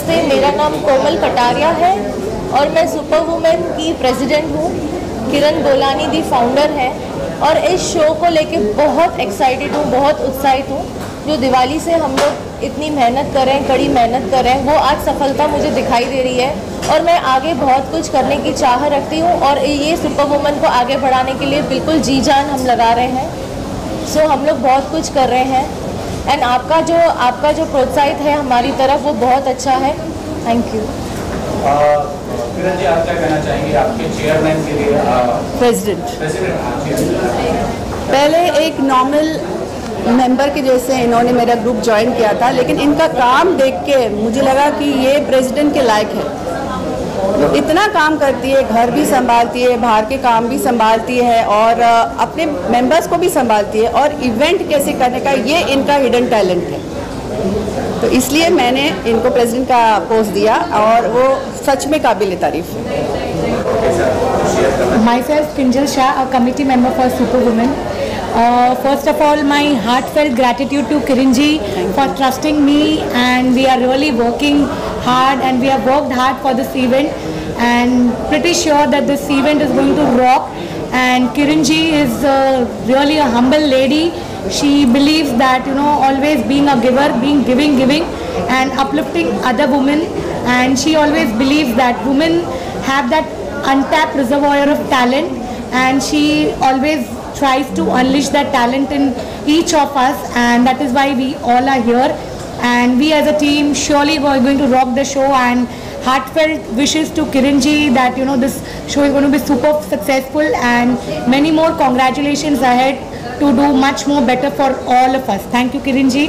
नमस्ते, मेरा नाम कोमल कटारिया है और मैं सुपर वुमेन की प्रेसिडेंट हूँ। किरण गोलानी दी फाउंडर है और इस शो को लेके बहुत एक्साइटेड हूँ, बहुत उत्साहित हूँ। जो दिवाली से हम लोग इतनी मेहनत कर रहे हैं, कड़ी मेहनत कर रहे हैं, वो आज सफलता मुझे दिखाई दे रही है और मैं आगे बहुत कुछ करने की चाह रखती हूँ और ये सुपर वुमेन को आगे बढ़ाने के लिए बिल्कुल जी जान हम लगा रहे हैं। सो हम लोग बहुत कुछ कर रहे हैं एंड आपका जो प्रोत्साहित है हमारी तरफ वो बहुत अच्छा है। Thank you. किरण जी, आप क्या कहना चाहेंगे आपके चेयरमैन के लिए? प्रेसिडेंट पहले एक नॉर्मल मेंबर के जैसे इन्होंने मेरा ग्रुप ज्वाइन किया था, लेकिन इनका काम देख के मुझे लगा कि ये प्रेसिडेंट के लायक है। तो इतना काम करती है, घर भी संभालती है, बाहर के काम भी संभालती है और अपने मेंबर्स को भी संभालती है और इवेंट कैसे करने का ये इनका हिडन टैलेंट है। तो इसलिए मैंने इनको प्रेसिडेंट का पोस्ट दिया और वो सच में काबिल तारीफ है। Myself Kinjal Shah, a committee member for Super Women. First of all, my heartfelt gratitude to Kiranji for trusting me, and we are really working hard and we have worked hard for this event and pretty sure that this event is going to rock. And Kiranji is really a humble lady. She believes that, always being a giver, being giving and uplifting other women, and she always believes that women have that untapped reservoir of talent, and she always tries to unleash that talent in each of us, and that is why we all are here. And we as a team surely are going to rock the show, and heartfelt wishes to Kiranji that this show is going to be super successful, and many more congratulations ahead to do much more better for all of us. Thank you, Kiranji.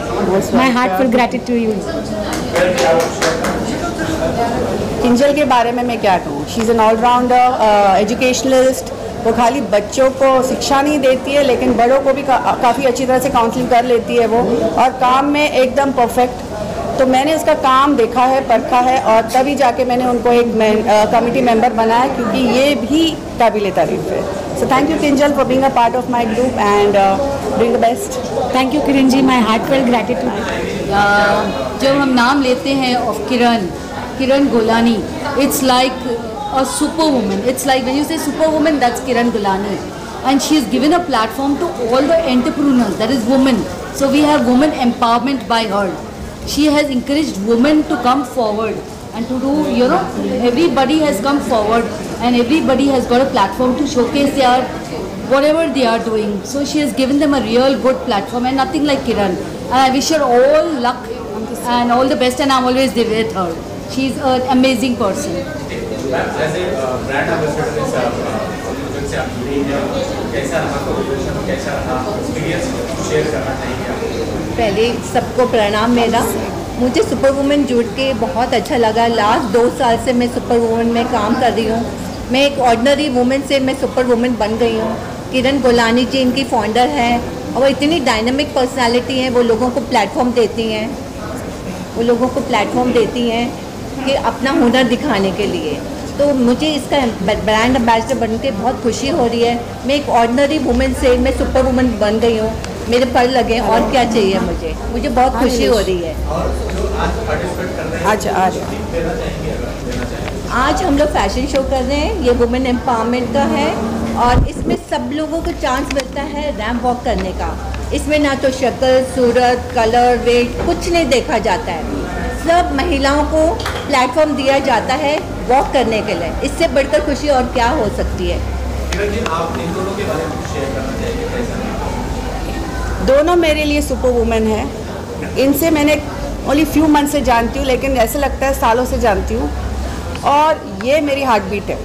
My heartfelt gratitude to you. Kinjal के बारे में मैं क्या कहूँ, she is an all rounder educationalist. वो खाली बच्चों को शिक्षा नहीं देती है लेकिन बड़ों को भी काफ़ी अच्छी तरह से काउंसलिंग कर लेती है वो, और काम में एकदम परफेक्ट। तो मैंने उसका काम देखा है, परखा है और तभी जाके मैंने उनको एक कमिटी मेंबर बनाया, क्योंकि ये भी काबिल तारीफ है। सो thank you Kinjal for being a part of my group and doing the best. Thank you Kiranji, my heartfelt gratitude. जब हम नाम लेते हैं of Kiran Golani, it's like a superwoman. It's like when you say superwoman, that's Kiran Golani, and she has given a platform to all the entrepreneurs, that is women. So we have women empowerment by her. She has encouraged women to come forward and to do, everybody has come forward and everybody has got a platform to showcase their whatever they are doing. So she has given them a real good platform, and nothing like Kiran. And I wish her all luck and all the best, and I'm always there with her. She's an amazing person. जैसे brand ambassador से आप जुड़ी हैं, कैसा रहा collaboration, कैसा रहा experience share करना चाहिए? पहले सबको प्रणाम मेरा। मुझे सुपर वुमेन जुड़ के बहुत अच्छा लगा। लास्ट 2 साल से मैं सुपर वुमेन में काम कर रही हूँ। मैं एक ऑर्डिनरी वुमेन से मैं सुपर वुमेन बन गई हूँ। किरण गोलानी जी इनकी फाउंडर हैं और वो इतनी डायनामिक पर्सनालिटी हैं, वो लोगों को प्लेटफॉर्म देती हैं कि अपना हुनर दिखाने के लिए। तो मुझे इसका ब्रांड एम्बेसडर बन के बहुत खुशी हो रही है। मैं एक ऑर्डिनरी वुमेन से मैं सुपर वुमेन बन गई हूँ, मेरे पर लगे, और क्या चाहिए मुझे बहुत खुशी हो रही है। आज हम लोग फैशन शो कर रहे हैं, ये वुमेन एम्पावरमेंट का है और इसमें सब लोगों को चांस मिलता है रैंप वॉक करने का। इसमें ना तो शक्ल, सूरत, कलर, वेट कुछ नहीं देखा जाता है, सब महिलाओं को प्लेटफॉर्म दिया जाता है वॉक करने के लिए। इससे बढ़कर खुशी और क्या हो सकती है? आप इन दोनों के बारे में शेयर करना चाहिए, कैसा? दोनों मेरे लिए सुपर वुमेन है। इनसे मैंने ओनली फ्यू मंथ से जानती हूँ, लेकिन ऐसे लगता है सालों से जानती हूँ, और ये मेरी हार्ट बीट है।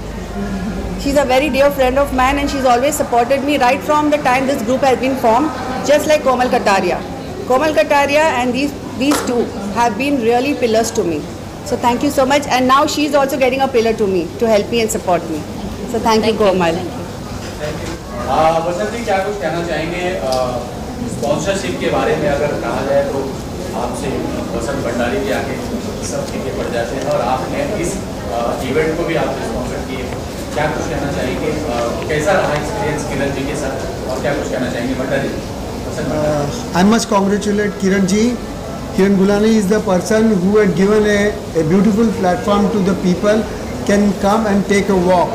She is a very dear friend of man and she is always supported me right from the time this group has been form, just like Komal Kataria and these two have been really pillars to me. So thank you so much, and now she is also getting a pillar to me to help me and support me. So thank you Komal. वसंत जी, क्या कुछ कहना चाहेंगे sponsorship के बारे में? अगर कहा जाए तो आपसे वसंत भंडारी भी आके सब फीके पड़ जाते हैं और आपने इस इवेंट को भी आपने स्पॉन्सर किए। क्या कुछ कहना चाहेंगे? कैसा रहा एक्सपीरियंस किरण जी के साथ, और क्या कुछ कहना चाहेंगे Bhandari? I must congratulate Kiran ji Kiran Gulani is the person who had given a beautiful platform to the people, can come and take a walk.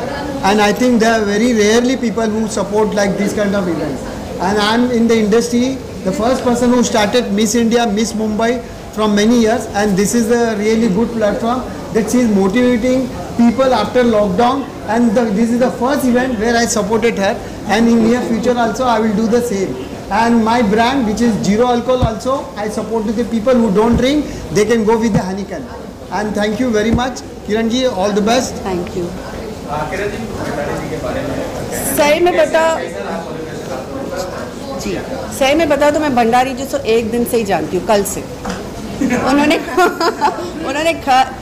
And I think there are very rarely people who support like this kind of events. And I'm in the industry, the first person who started Miss India, Miss Mumbai from many years, and this is a really good platform that she is motivating people after lockdown, and this is the first event where I supported her, and in near future also I will do the same. And my brand, which is zero alcohol, also I support the people who don't drink, they can go with the Heineken. And thank you very much, Kiran ji, all the best. Thank you. Kiran ji, Bhandari जी के बारे में सही में बता जी, सही में बता तो मैं भंडारी जी से एक दिन से ही जानती हूँ, कल से। उन्होंने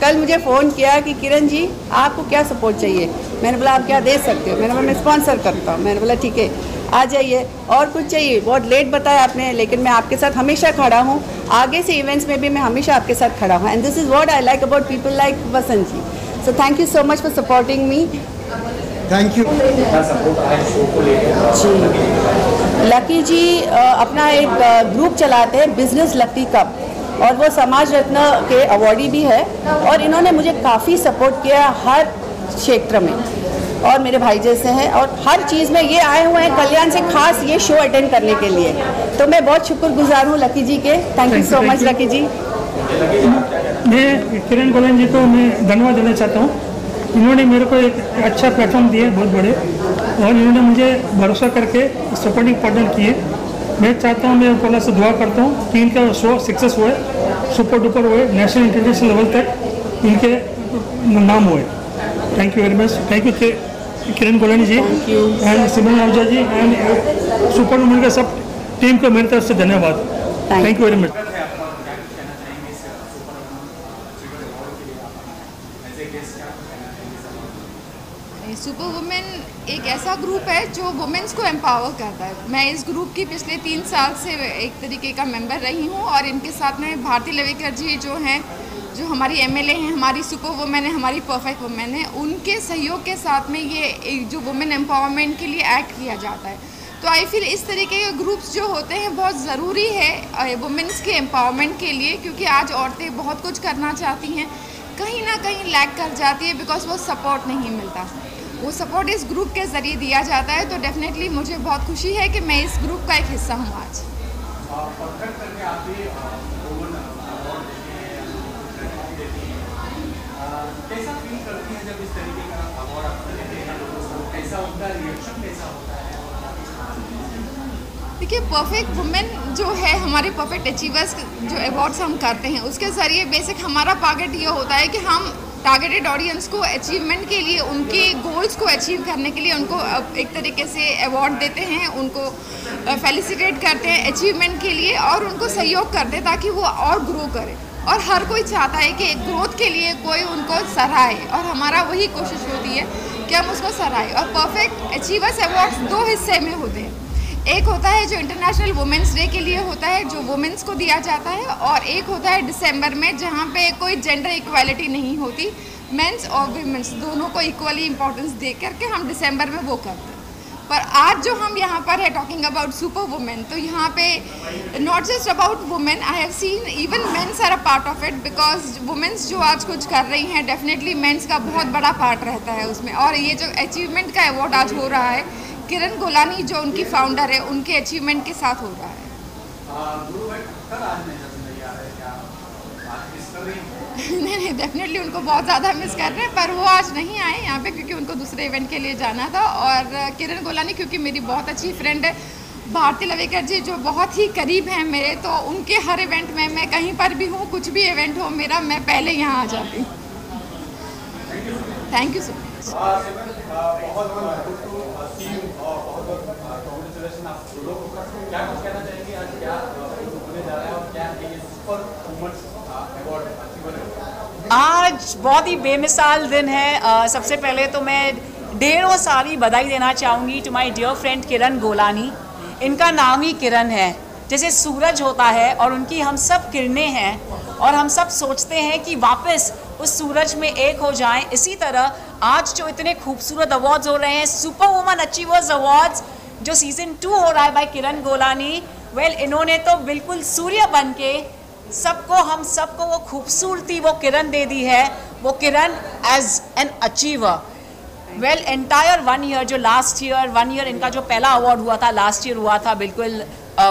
कल मुझे फ़ोन किया कि किरण जी आपको क्या सपोर्ट चाहिए। मैंने बोला आप क्या दे सकते हो। मैंने बोला मैं स्पॉन्सर करता हूँ। मैंने बोला ठीक है आ जाइए। और कुछ चाहिए, बहुत लेट बताया आपने, लेकिन मैं आपके साथ हमेशा खड़ा हूँ। आगे से इवेंट्स में भी मैं हमेशा आपके साथ खड़ा हूँ। And this is what I like about people like Vasant ji. So thank you so much for supporting me. Thank you. Lucky ji अपना एक ग्रुप चलाते हैं, बिजनेस लकी कप, और वो समाज रत्न के अवॉर्डी भी है। और इन्होंने मुझे काफ़ी सपोर्ट किया हर क्षेत्र में, और मेरे भाई जैसे हैं, और हर चीज़ में ये आए हुए हैं कल्याण से खास ये शो अटेंड करने के लिए। तो मैं बहुत शुक्रगुजार हूँ लकी जी के। Thank you so much Lucky ji. मैं किरण गोलानी जी को मैं धन्यवाद देना चाहता हूँ। इन्होंने मेरे को एक अच्छा प्लेटफॉर्म दिया बहुत बड़े, और इन्होंने मुझे भरोसा करके सपोर्टिंग पार्टनर किए। मैं चाहता हूँ, मैं अल्लाह से दुआ करता हूँ कि इनका शो सक्सेस हुए, सुपर डुपर हुए, नेशनल इंटरनेशनल लेवल तक इनके नाम हुए। Thank you very much. Thank you Kiran Golani ji and Simran Ahuja ji and super women के सब टीम को मेरी तरफ से धन्यवाद। Thank you very much. Super women एक ऐसा ग्रुप है जो वुमेन्स को एम्पावर करता है। मैं इस ग्रुप की पिछले 3 साल से एक तरीके का मेंबर रही हूँ, और इनके साथ में भारती लवेकर जी जो हैं, जो हमारी एमएलए हैं, हमारी सुपर वुमेन है, हमारी परफेक्ट वुमेन है, उनके सहयोग के साथ में ये जो वुमेन एम्पावरमेंट के लिए एक्ट किया जाता है। तो आई फील इस तरीके के ग्रुप्स जो होते हैं बहुत ज़रूरी है वुमेन्स के एम्पावरमेंट के लिए, क्योंकि आज औरतें बहुत कुछ करना चाहती हैं, कहीं ना कहीं लैग कर जाती है बिकॉज वो सपोर्ट नहीं मिलता। वो सपोर्ट इस ग्रुप के ज़रिए दिया जाता है। तो डेफिनेटली मुझे बहुत खुशी है कि मैं इस ग्रुप का एक हिस्सा हूँ आज। देखिए, परफेक्ट वुमेन जो है, हमारे परफेक्ट अचीवर्स जो अवार्ड्स हम करते हैं, उसके ज़रिए बेसिक हमारा टारगेट ये होता है कि हम टारगेटेड ऑडियंस को अचीवमेंट के लिए, उनके गोल्स को अचीव करने के लिए उनको एक तरीके से अवार्ड देते हैं, उनको फेलिसिटेट करते हैं अचीवमेंट के लिए, और उनको सहयोग करते हैं ताकि वो और ग्रो करें। और हर कोई चाहता है कि ग्रोथ के लिए कोई उनको सराहे, और हमारा वही कोशिश होती है कि हम उसको सराहें। और परफेक्ट अचीवर्स अवार्ड्स 2 हिस्से में होते हैं। एक होता है जो इंटरनेशनल वुमेंस डे के लिए होता है, जो वुमेन्स को दिया जाता है, और एक होता है दिसंबर में, जहाँ पे कोई जेंडर इक्वालिटी नहीं होती, मेंस और वीमेंस दोनों को इक्वली इम्पोर्टेंस दे करके हम दिसंबर में वो करते हैं। पर आज जो हम यहाँ पर है टॉकिंग अबाउट सुपर वुमेन, तो यहाँ पे not just about women, I have seen even mens are a part of it, because womens जो आज कुछ कर रही हैं, डेफिनेटली मेंस का बहुत बड़ा पार्ट रहता है उसमें। और ये जो अचीवमेंट का अवार्ड आज हो रहा है, किरण गोलानी जो उनकी फाउंडर है, उनके अचीवमेंट के साथ हो रहा है। नहीं, डेफिनेटली उनको बहुत ज़्यादा मिस कर रहे हैं, पर वो आज नहीं आए यहाँ पे क्योंकि उनको दूसरे इवेंट के लिए जाना था। और किरण गोलानी क्योंकि मेरी बहुत अच्छी फ्रेंड है, भारती लवेकर जी जो बहुत ही करीब हैं मेरे, तो उनके हर इवेंट में मैं कहीं पर भी हूँ, कुछ भी इवेंट हो मेरा, मैं पहले यहाँ आ जाती हूँ। Thank you so much. आज बहुत ही बेमिसाल दिन है। सबसे पहले तो मैं ढेरों सारी बधाई देना चाहूँगी to my dear friend Kiran Golani. इनका नाम ही किरण है, जैसे सूरज होता है और उनकी हम सब किरणें हैं, और हम सब सोचते हैं कि वापस उस सूरज में एक हो जाएं। इसी तरह आज जो इतने खूबसूरत अवार्ड्स हो रहे हैं, सुपर वुमन अचीवर्स अवार्ड्स जो सीज़न 2 हो रहा है बाय किरण गोलानी, वेल इन्होंने तो बिल्कुल सूर्य बन के सबको, हम सबको वो खूबसूरती वो किरण दे दी है, वो Kiran as an achiever. Well entire 1 year, जो लास्ट ईयर 1 ईयर इनका जो पहला अवार्ड हुआ था लास्ट ईयर हुआ था, बिल्कुल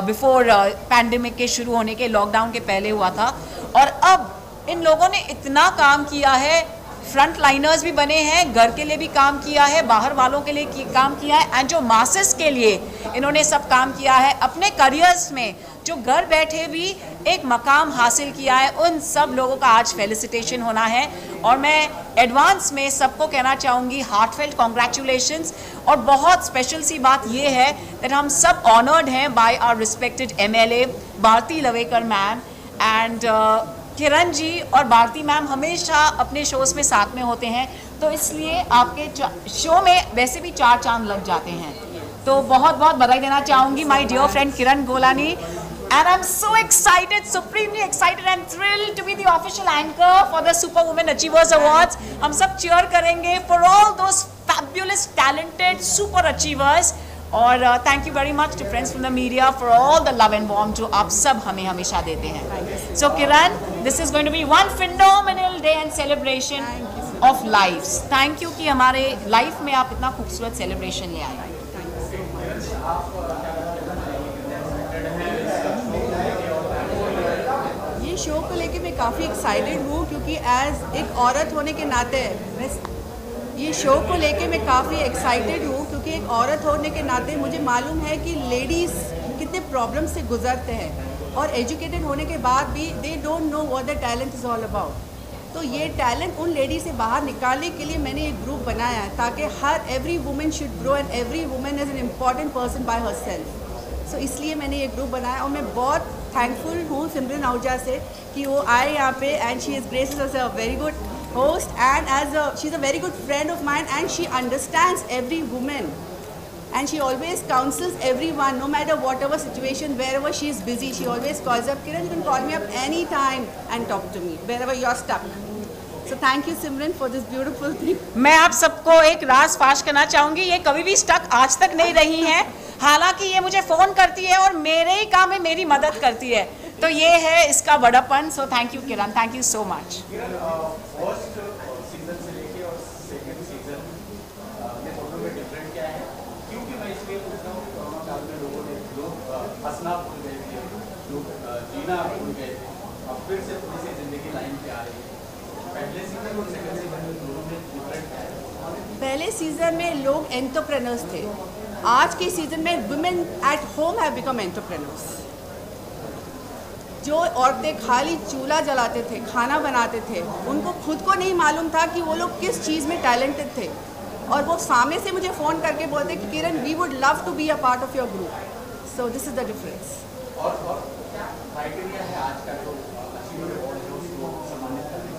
बिफोर पैंडेमिक के शुरू होने के, लॉकडाउन के पहले हुआ था। और अब इन लोगों ने इतना काम किया है, फ्रंट लाइनर्स भी बने हैं, घर के लिए भी काम किया है, बाहर वालों के लिए काम किया है, एंड जो मासेस के लिए इन्होंने सब काम किया है, अपने करियर्स में जो घर बैठे भी एक मकाम हासिल किया है, उन सब लोगों का आज फेलिसिटेशन होना है। और मैं एडवांस में सबको कहना चाहूँगी हार्टफेल्ट कॉन्ग्रेचुलेशंस। और बहुत स्पेशल सी बात ये है दैट हम सब ऑनर्ड हैं by our respected MLA Bharti Lavekar ma'am, and Kiran ji और भारती मैम हमेशा अपने शोज़ में साथ में होते हैं, तो इसलिए आपके शो में वैसे भी 4 चांद लग जाते हैं। तो बहुत बहुत बधाई देना चाहूँगी my dear friend Kiran Golani, and I am so excited, supremely excited and thrilled to be the official anchor for the super women achievers awards. हम सब चीयर करेंगे for all those fabulous talented super achievers. और thank you very much to friends from the media for all the love and warm जो आप सब हमें हमेशा देते हैं। So Kiran, this is going to B one phenomenal day and celebration of lifes. Thank you कि हमारे लाइफ में आप इतना खूबसूरत सेलिब्रेशन ले आए। ये शो को लेके मैं काफ़ी एक्साइटेड हूँ, क्योंकि एज एक औरत होने के नाते ये शो को लेके मैं काफ़ी एक्साइटेड हूँ, क्योंकि एक औरत होने के नाते मुझे मालूम है कि लेडीज़ कितने प्रॉब्लम से गुजरते हैं, और एजुकेटेड होने के बाद भी they don't know what the talent is all about. तो ये टैलेंट उन लेडी से बाहर निकालने के लिए मैंने एक ग्रुप बनाया है, ताकि हर every women should grow and every women is an important person by herself. So इसलिए मैंने ये ग्रुप बनाया, और मैं बहुत थैंकफुल हूँ सिमरन आहूजा से कि वो आए यहाँ पे, and she is graces as a very good host, and she's a very good friend of mine, and she understands every woman, and she always counsels everyone, no matter whatever situation, wherever she is busy, she always calls up, Kiran, you can call me up anytime and talk to me wherever you are stuck. So thank you Simran for this beautiful thing. मैं आप सबको एक राज फाश करना चाहूँगी, ये कभी भी stuck आज तक नहीं रही हैं, हालांकि ये मुझे फ़ोन करती है और मेरे ही काम में मेरी मदद करती है, तो ये है इसका बड़ापन। So thank you Kiran, thank you so much. First season से लेके और सेकंड सीजन में दोनों में डिफरेंट क्या है? क्योंकि मैं इसलिए पूछ रहा हूँ कि कोरोना काल में लोग हंसना भूल गए थे, लोग जीना भूल गए थे, अब फिर से थोड़ी सी जिंदगी लाइन पे आ रही है। पहले सीजन और सेकंड सीजन में दोनों में डिफरेंट क्या है? पहले सीजन में लोग एंटरप्रेन्योर्स थे, आज के सीजन में women at home have become entrepreneurs. जो औरतें खाली चूल्हा जलाते थे, खाना बनाते थे, उनको खुद को नहीं मालूम था कि वो लोग किस चीज़ में टैलेंटेड थे, और वो सामने से मुझे फ़ोन करके बोलते कि Kiran we would love to be a part of your group. So this is the difference. और क्या क्राइटेरिया है आज का जो अचीवर अवार्ड जो उसको सम्मानित करने?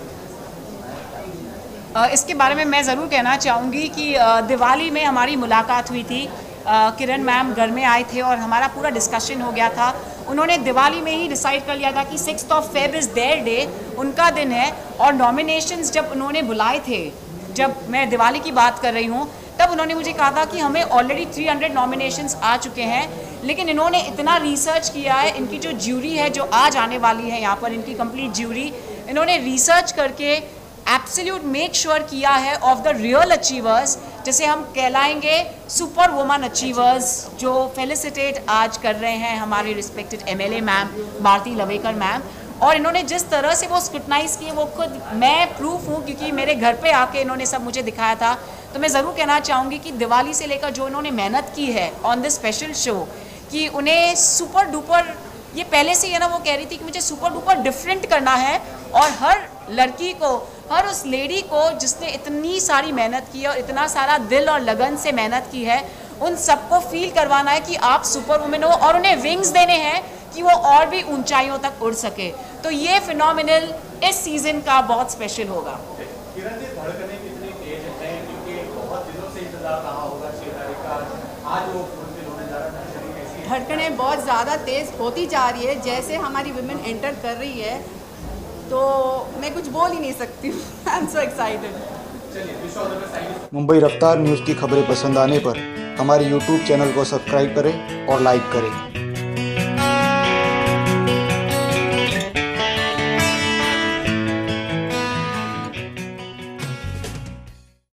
इसके बारे में मैं ज़रूर कहना चाहूँगी कि दिवाली में हमारी मुलाकात हुई थी, किरण मैम घर में आए थे और हमारा पूरा डिस्कशन हो गया था। उन्होंने दिवाली में ही डिसाइड कर लिया था कि 6 फेब इज़ देयर डे, उनका दिन है, और नॉमिनेशंस जब उन्होंने बुलाए थे, जब मैं दिवाली की बात कर रही हूँ, तब उन्होंने मुझे कहा था कि हमें ऑलरेडी 300 नॉमिनेशंस आ चुके हैं, लेकिन इन्होंने इतना रिसर्च किया है, इनकी जो ज्यूरी है जो आज आने वाली है यहाँ पर, इनकी कंप्लीट ज्यूरी, इन्होंने रिसर्च करके एब्सोल्यूट मेक श्योर किया है ऑफ द रियल अचीवर्स, जैसे हम कहलाएंगे सुपर वुमन अचीवर्स, जो फेलिसिटेट आज कर रहे हैं हमारे respected MLA ma'am Bharti Lavekar ma'am. और इन्होंने जिस तरह से वो स्क्रूटनाइज किए, वो खुद मैं प्रूफ हूँ, क्योंकि मेरे घर पे आके इन्होंने सब मुझे दिखाया था। तो मैं ज़रूर कहना चाहूँगी कि दिवाली से लेकर जो इन्होंने मेहनत की है ऑन दिस स्पेशल शो, कि उन्हें सुपर डुपर, ये पहले से ही है ना, वो कह रही थी कि मुझे सुपर डुपर डिफरेंट करना है, और हर लड़की को, हर उस लेडी को जिसने इतनी सारी मेहनत की है और इतना सारा दिल और लगन से मेहनत की है, उन सबको फील करवाना है कि आप सुपर वुमेन हो, और उन्हें विंग्स देने हैं कि वो और भी ऊंचाइयों तक उड़ सके। तो ये फिनोमिनल इस सीजन का बहुत स्पेशल होगा। किरण जी, धड़कने कितनी तेज हैं, क्योंकि बहुत दिनों से इंतजार रहा होगा 6 तारीख का, आज वो फुलफिल होने जा रहा है। धड़कनें बहुत ज़्यादा तेज़ होती जा रही है, जैसे हमारी वुमेन एंटर कर रही है, तो मैं कुछ बोल ही नहीं सकती हूँ। आई एम सो एक्साइटेड। मुंबई रफ्तार न्यूज़ की खबरें पसंद आने पर हमारे YouTube चैनल को सब्सक्राइब करें और लाइक करें।